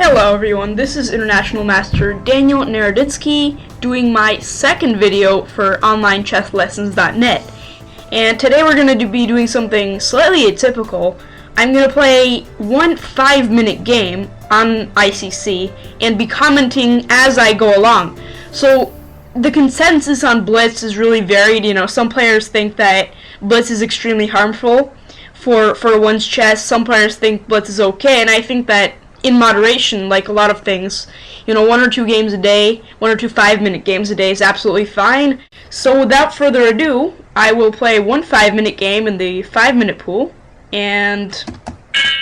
Hello everyone, this is International Master Daniel Naroditsky doing my second video for onlinechesslessons.net. And today we're going to be doing something slightly atypical. I'm going to play one 5-minute game on ICC and be commenting as I go along. So the consensus on Blitz is really varied. You know, some players think that Blitz is extremely harmful for one's chess. Some players think Blitz is okay, and I think that in moderation, like a lot of things, you know, 1 or 2 games a day, 1 or 2 5-minute games a day is absolutely fine. So without further ado, I will play one 5-minute game in the 5-minute pool, and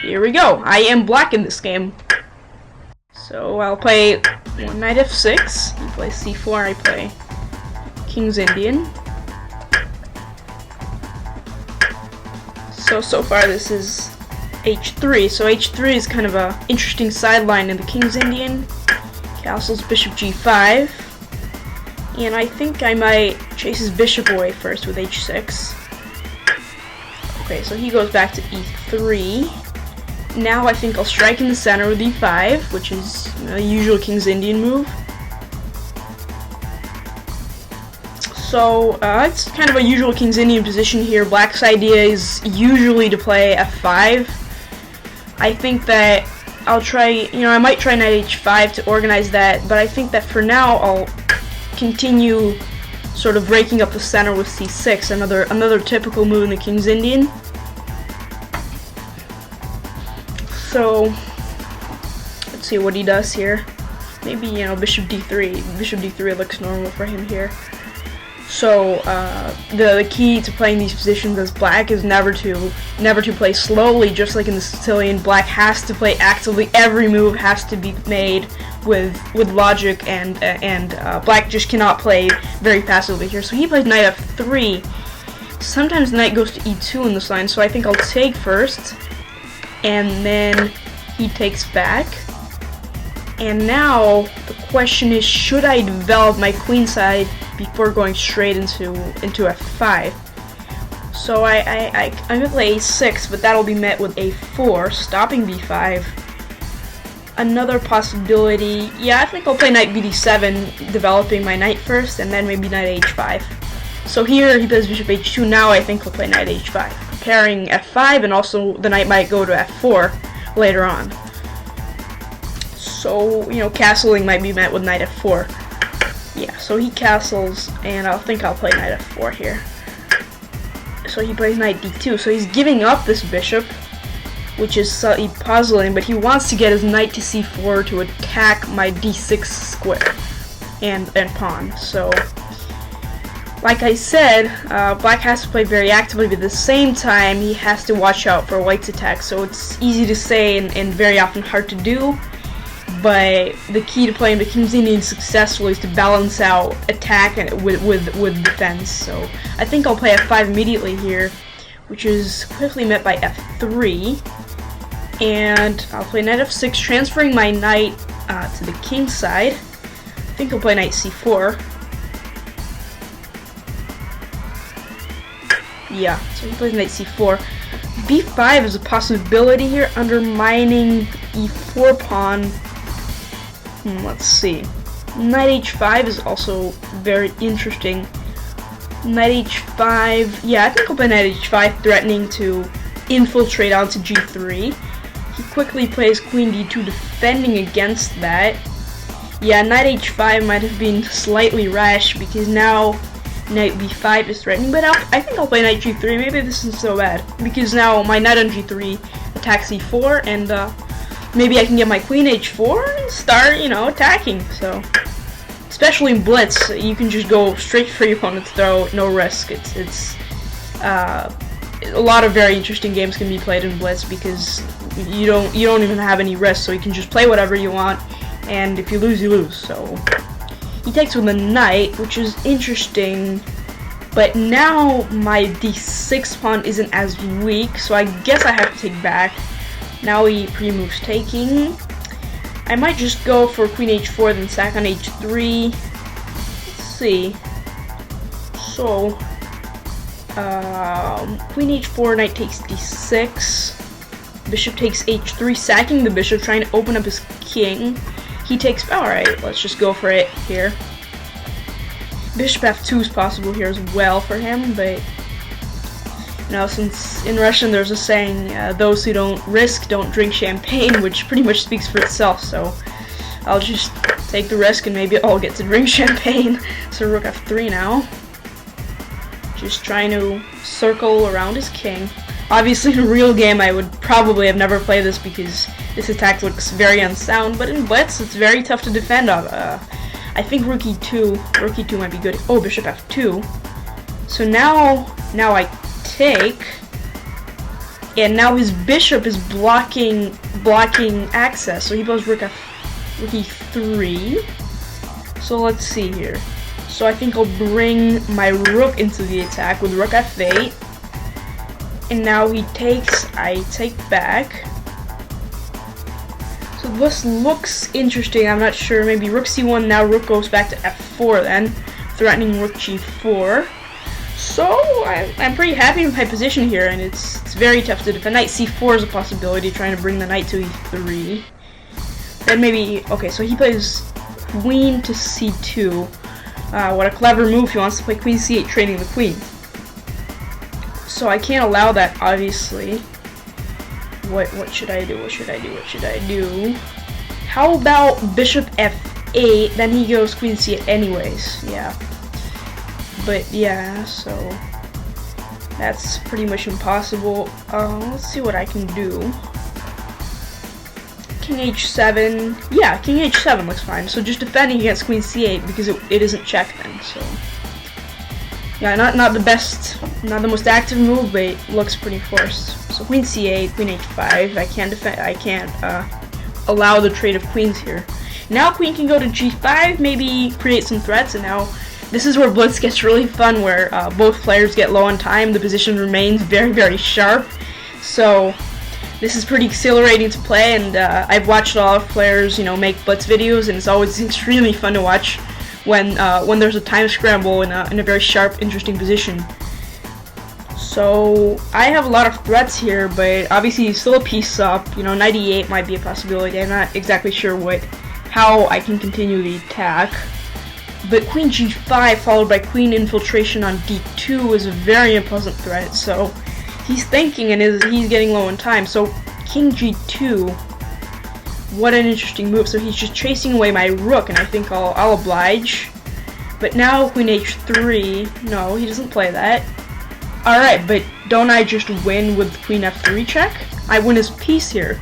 here we go. I am black in this game. So I'll play one knight f6, he plays c4, I play King's Indian. So far this is h3, so h3 is kind of a interesting sideline in the King's Indian. Castles bishop g5, and I think I might chase his bishop away first with h6. Okay, so he goes back to e3. Now I think I'll strike in the center with e5, which is the usual King's Indian move. So it's kind of a usual King's Indian position here. Black's idea is usually to play f5. I think that I'll try, you know, I might try knight h5 to organize that, but I think that for now I'll continue sort of breaking up the center with c6, another typical move in the King's Indian. So let's see what he does here. Maybe, you know, bishop d3. Bishop d3 looks normal for him here. So the key to playing these positions as black is never to play slowly, just like in the Sicilian. Black has to play actively. Every move has to be made with logic, and black just cannot play very passively here. So he plays knight f3. Sometimes knight goes to e2 in this line, so I think I'll take first, and then he takes back. And now the question is, should I develop my queen side before going straight into f5? So I'm gonna play a6, but that'll be met with a4, stopping b5. Another possibility, yeah, I think I'll play knight bd7, developing my knight first, and then maybe knight h5. So here he plays bishop h2. Now I think he'll play knight h5, preparing f5, and also the knight might go to f4 later on. So, you know, castling might be met with knight f4. Yeah, so he castles, and I think I'll play knight f4 here. So he plays knight d2, so he's giving up this bishop, which is slightly puzzling, but he wants to get his knight to c4 to attack my d6 square and pawn. So, like I said, black has to play very actively, but at the same time, he has to watch out for white's attack. So it's easy to say and very often hard to do. But the key to playing the King's Indian successfully is to balance out attack with defense. So I think I'll play f5 immediately here, which is quickly met by f3. And I'll play knight f6, transferring my knight to the king side. I think I'll play knight c4. Yeah, so he plays knight c4. b5 is a possibility here, undermining e4 pawn. Let's see. Knight h5 is also very interesting. Knight h5, yeah, I think I'll play knight h5, threatening to infiltrate onto g3. He quickly plays queen d2, defending against that. Yeah, knight h5 might have been slightly rash, because now knight b5 is threatening, but I think I'll play knight g3. Maybe this isn't so bad, because now my knight on g3 attacks e4, and maybe I can get my queen h4 and start, you know, attacking. So, especially in Blitz, you can just go straight for your opponent's throw, no risk. It's a lot of very interesting games can be played in Blitz, because you don't even have any risk, so you can just play whatever you want, and if you lose, you lose. So he takes with the knight, which is interesting, but now my d6 pawn isn't as weak, so I guess I have to take back. Now he pre-moves taking. I might just go for queen h4, then sack on h3. Let's see. So, queen h4, knight takes d6. Bishop takes h3, sacking the bishop, trying to open up his king. He takes, alright, let's just go for it here. Bishop f2 is possible here as well for him, but you know, since in Russian there's a saying, those who don't risk don't drink champagne, which pretty much speaks for itself, so I'll just take the risk and maybe I'll get to drink champagne. So rook f3 now. Just trying to circle around his king. Obviously in a real game I would probably have never played this because this attack looks very unsound, but in Blitz it's very tough to defend. I think rook e2 might be good. Oh, bishop f2. So now I take, and now his bishop is blocking access. So he goes rook e3. So let's see here. So I think I'll bring my rook into the attack with rook f8. And now he takes, I take back. So this looks interesting, I'm not sure. Maybe rook c1, now rook goes back to f4 then, threatening rook g4. So I'm pretty happy with my position here, and it's very tough to defend. Knight c4 is a possibility, trying to bring the knight to e3. Then maybe, okay, so he plays queen to c2. What a clever move, he wants to play queen c8, training the queen. So I can't allow that, obviously. What should I do? What should I do? How about bishop f8? Then he goes queen c8 anyways. Yeah. But yeah, so that's pretty much impossible. Let's see what I can do. King h7. Yeah, king h7 looks fine. So just defending against queen c8 because it isn't checked then. So yeah, not the best, not the most active move, but it looks pretty forced. So queen c8, queen h5. I can't defend. I can't allow the trade of queens here. Now queen can go to g5, maybe create some threats, and now this is where Blitz gets really fun, where both players get low on time. The position remains very, very sharp. So this is pretty exhilarating to play, and I've watched a lot of players, you know, make Blitz videos, and it's always extremely fun to watch when there's a time scramble in a very sharp, interesting position. So I have a lot of threats here, but obviously still a piece up. You know, knight e8 might be a possibility. I'm not exactly sure how I can continue the attack. But queen g5 followed by queen infiltration on d2 is a very unpleasant threat. So he's thinking, and he's getting low in time. So king g2, what an interesting move. So he's just chasing away my rook, and I think I'll oblige. But now queen h3, no, he doesn't play that. Alright, but don't I just win with queen f3 check? I win his piece here.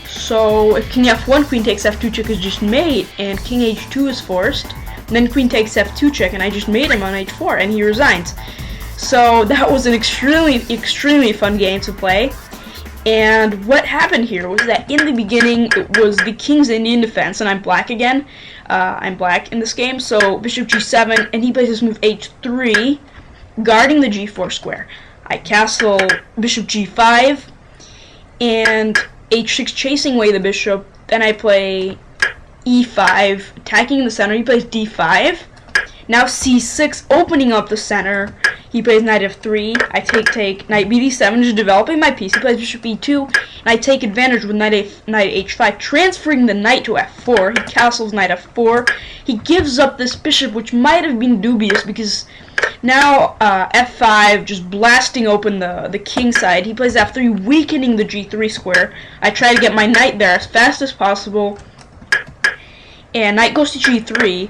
So if king f1, queen takes f2 check is just mate, and king h2 is forced. And then queen takes f2 check, and I just made him on h4, and he resigns. So that was an extremely fun game to play. And what happened here was that in the beginning it was the king's Indian defense, and I'm black again. I'm black in this game, so bishop g7, and he plays this move h3, guarding the g4 square. I castle bishop g5, and h6 chasing away the bishop. Then I play e5, attacking the center. He plays d5. Now c6, opening up the center. He plays knight f3. I take, knight bd7, just developing my piece. He plays bishop e2, and I take advantage with knight h5, transferring the knight to f4. He castles knight f4. He gives up this bishop, which might have been dubious because now f5, just blasting open the king side. He plays f3, weakening the g3 square. I try to get my knight there as fast as possible, and knight goes to g3.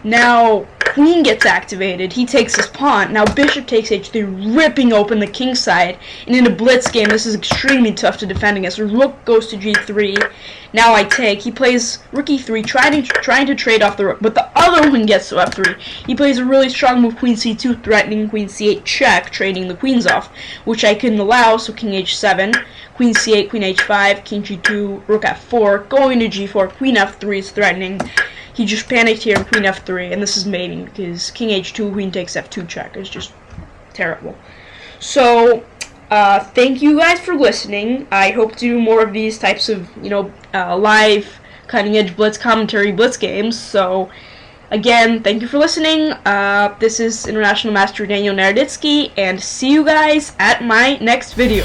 Now queen gets activated. He takes his pawn. Now bishop takes h3, ripping open the king side. And in a blitz game, this is extremely tough to defend against. Rook goes to g3. Now I take. He plays rook e3, trying to trade off the rook, but the other one gets to f3. He plays a really strong move, queen c2, threatening queen c8 check, trading the queens off, which I couldn't allow. So king h7, queen c8, queen h5, king g2, rook f4, going to g4, queen f3 is threatening. He just panicked here in queen f3, and this is mating because king h2, queen takes f2 check is just terrible. So thank you guys for listening. I hope to do more of these types of, you know, live cutting-edge blitz commentary blitz games. So again, thank you for listening. This is International Master Daniel Naroditsky, and see you guys at my next video.